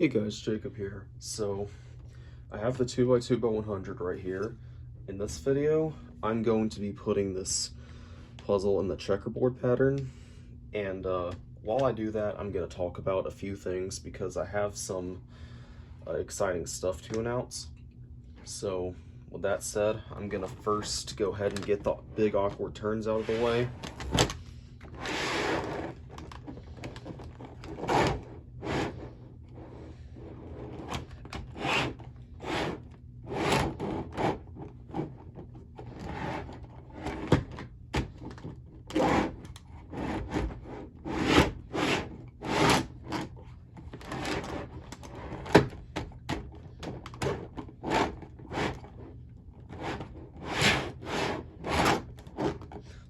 Hey guys, Jacob here. So I have the 2x2x100 right here. In this video, I'm going to be putting this puzzle in the checkerboard pattern. And while I do that, I'm going to talk about a few things because I have some exciting stuff to announce. So with that said, I'm going to first go ahead and get the big awkward turns out of the way.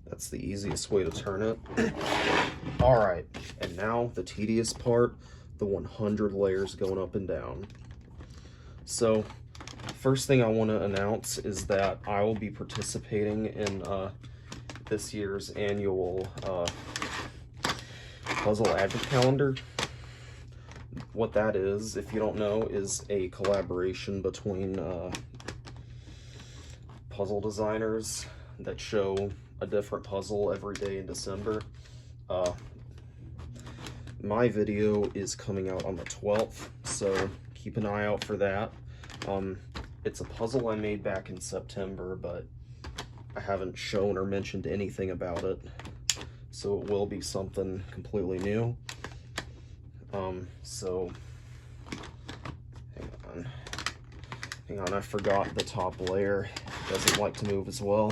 That's the easiest way to turn it. Alright, and now the tedious part, the 100 layers going up and down. So, first thing I want to announce is that I will be participating in this year's annual puzzle advent calendar. What that is, if you don't know, is a collaboration between puzzle designers that show a different puzzle every day in December. My video is coming out on the 12th, so keep an eye out for that. It's a puzzle I made back in September, but I haven't shown or mentioned anything about it, so it will be something completely new. So hang on, I forgot the top layer. It doesn't like to move as well.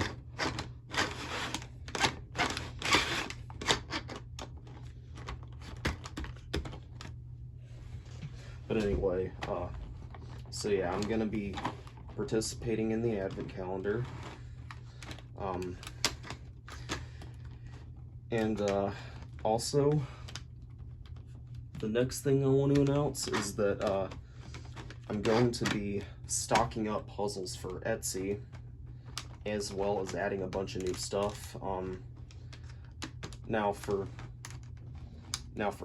But anyway, so yeah, I'm gonna be participating in the advent calendar. Also, the next thing I want to announce is that I'm going to be stocking up puzzles for Etsy, as well as adding a bunch of new stuff. Now for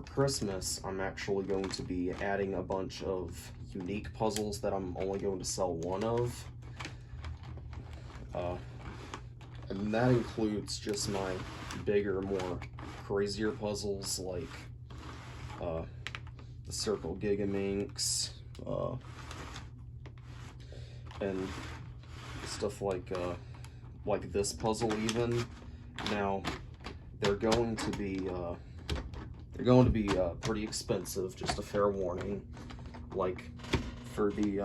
Christmas, I'm actually going to be adding a bunch of unique puzzles that I'm only going to sell one of. And that includes just my bigger, more crazier puzzles like the Circle Gigaminx, and stuff like this puzzle even. Now, they're going to be pretty expensive, just a fair warning. Like for the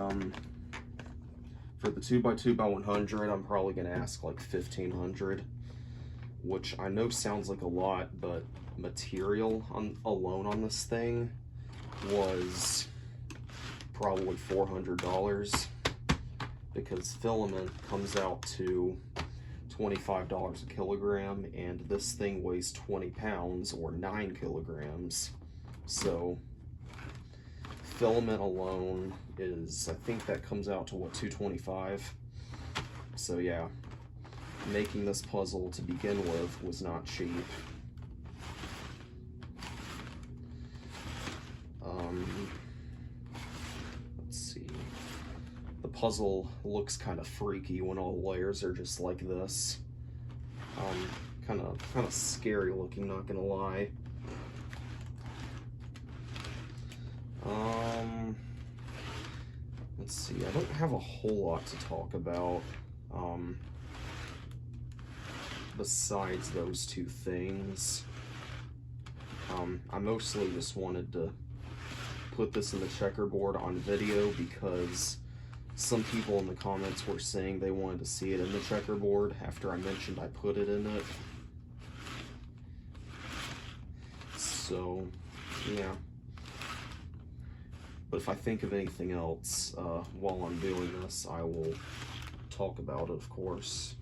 2x2x100, I'm probably gonna ask like $1,500, which I know sounds like a lot, but material alone on this thing was probably $400, because filament comes out to $25 a kilogram, and this thing weighs 20 pounds or 9 kilograms. So filament alone is, I think that comes out to what, $225. So yeah, making this puzzle to begin with was not cheap. Let's see. The puzzle looks kind of freaky when all the layers are just like this. Kind of scary looking, not gonna lie. Let's see, I don't have a whole lot to talk about besides those two things. I mostly just wanted to put this in the checkerboard on video because some people in the comments were saying they wanted to see it in the checkerboard after I mentioned I put it in it. So, yeah. But if I think of anything else while I'm doing this, I will talk about it, of course.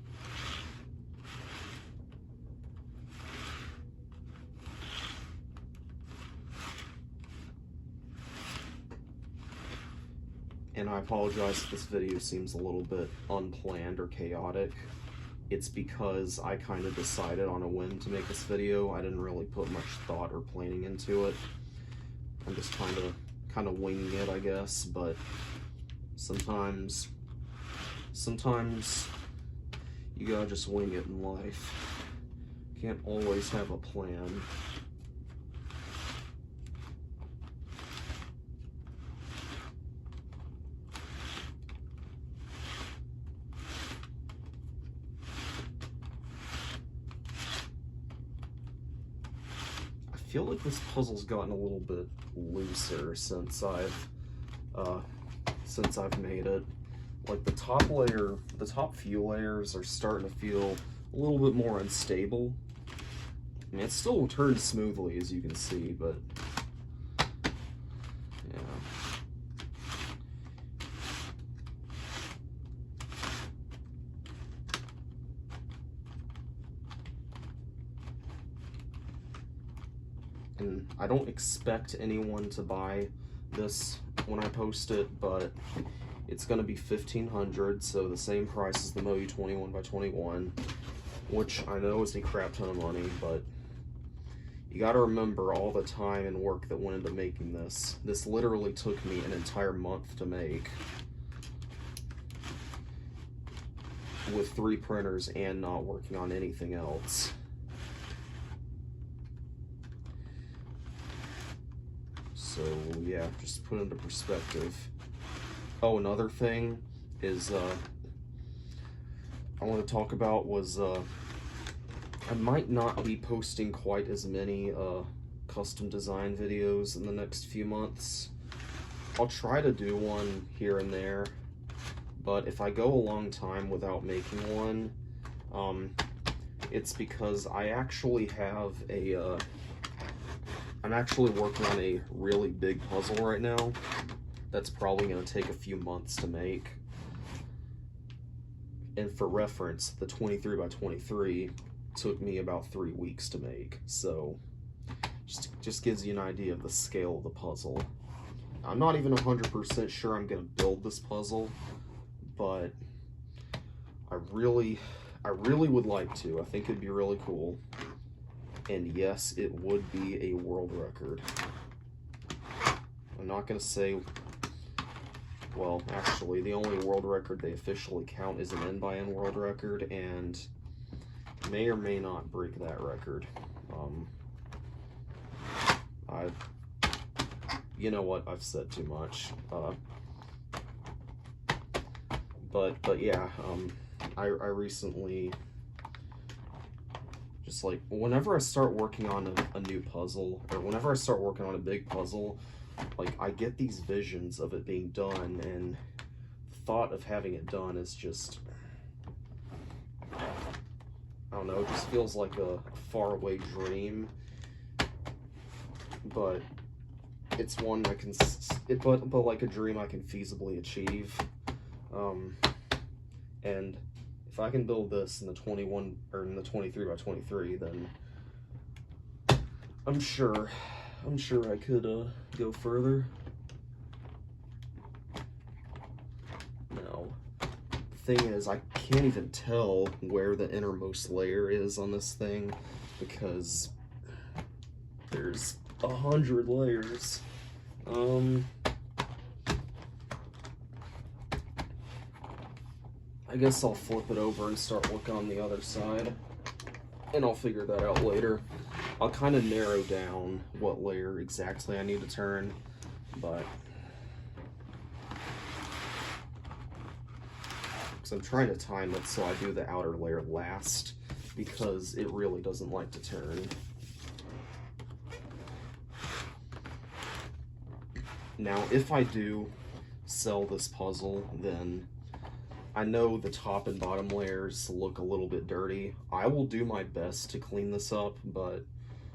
And I apologize if this video seems a little bit unplanned or chaotic. It's because I kind of decided on a whim to make this video. I didn't really put much thought or planning into it. I'm just kind of kind of winging it, I guess, but sometimes you gotta just wing it in life. Can't always have a plan. I feel like this puzzle's gotten a little bit looser since I've made it. Like the top layer, the top few layers are starting to feel a little bit more unstable. I mean, it still turns smoothly, as you can see, but yeah. And I don't expect anyone to buy this when I post it, but it's going to be $1,500, so the same price as the Moyu 21x21, which I know is a crap ton of money, but you got to remember all the time and work that went into making this. This literally took me an entire month to make, with 3 printers and not working on anything else. So yeah, just put into perspective. Oh, another thing is I want to talk about was I might not be posting quite as many custom design videos in the next few months. I'll try to do one here and there, but if I go a long time without making one, it's because I actually have a I'm actually working on a really big puzzle right now that's probably going to take a few months to make. And for reference, the 23x23 took me about 3 weeks to make, so just gives you an idea of the scale of the puzzle. I'm not even 100% sure I'm going to build this puzzle, but I really would like to. I think it'd be really cool. And yes, it would be a world record. I'm not going to say, well, actually, the only world record they officially count is an N/N world record, and may or may not break that record. You know what, I've said too much. But yeah, I recently, just like, whenever I start working on a new puzzle, or whenever I start working on a big puzzle, like, I get these visions of it being done, and the thought of having it done is just, I don't know, it just feels like a faraway dream, but it's one I can, but like a dream I can feasibly achieve. And if I can build this in the 23x23, then I'm sure I could go further. Now, the thing is, I can't even tell where the innermost layer is on this thing because there's 100 layers. I guess I'll flip it over and start working on the other side, and I'll figure that out later. I'll kind of narrow down what layer exactly I need to turn, but because I'm trying to time it so I do the outer layer last, because it really doesn't like to turn. Now, if I do sell this puzzle, then I know the top and bottom layers look a little bit dirty. I will do my best to clean this up, but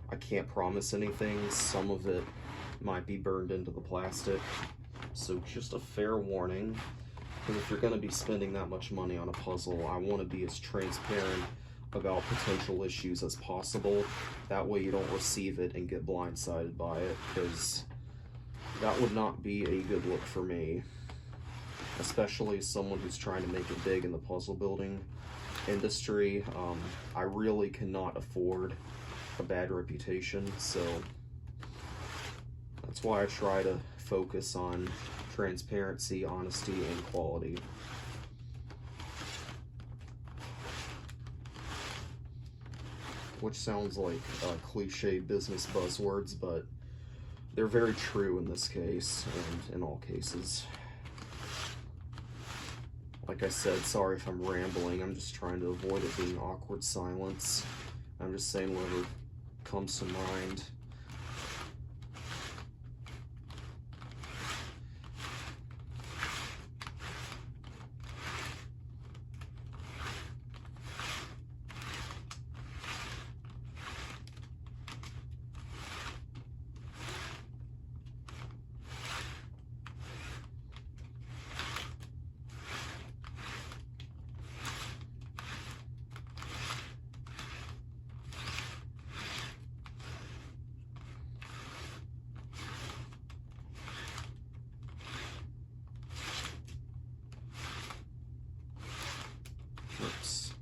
I can't promise anything. Some of it might be burned into the plastic. So just a fair warning, because if you're going to be spending that much money on a puzzle, I want to be as transparent about potential issues as possible. That way you don't receive it and get blindsided by it, because that would not be a good look for me. Especially as someone who's trying to make it big in the puzzle building industry. I really cannot afford a bad reputation, so that's why I try to focus on transparency, honesty, and quality. Which sounds like cliche business buzzwords, but they're very true in this case, and in all cases. Like I said, sorry if I'm rambling, I'm just trying to avoid it being awkward silence. I'm just saying whatever comes to mind. Oops.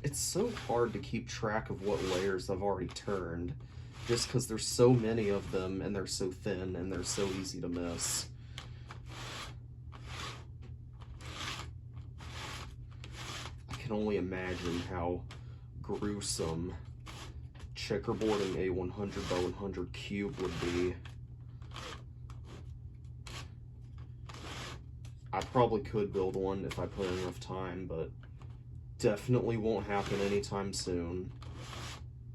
It's so hard to keep track of what layers I've already turned, just because there's so many of them and they're so thin and they're so easy to miss. I can only imagine how gruesome checkerboarding a 100 by 100 cube would be. I probably could build one if I put in enough time, but definitely won't happen anytime soon.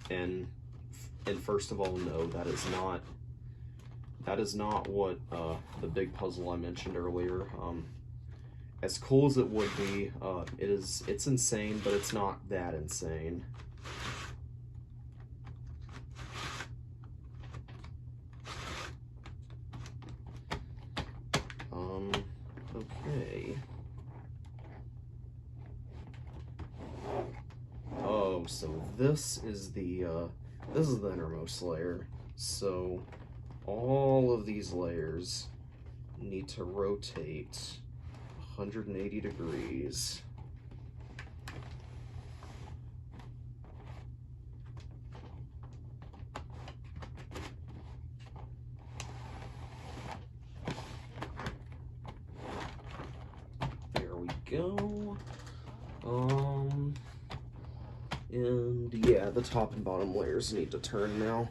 And first of all, no, that is not what the big puzzle I mentioned earlier. As cool as it would be, it's insane, but it's not that insane. Okay. Oh, so this is the innermost layer. So all of these layers need to rotate 180 degrees. There we go. And yeah, the top and bottom layers need to turn now.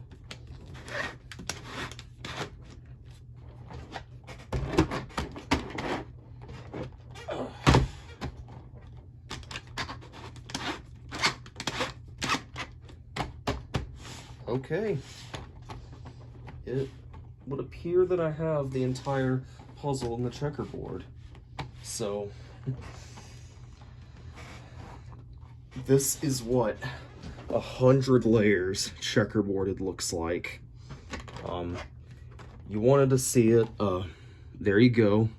Okay. It would appear that I have the entire puzzle in the checkerboard. So this is what 100 layers checkerboarded looks like. You wanted to see it, there you go.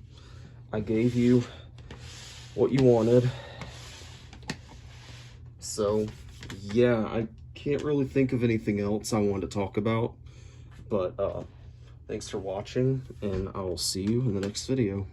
I gave you what you wanted. So yeah, I can't really think of anything else I want to talk about, but thanks for watching, and I will see you in the next video.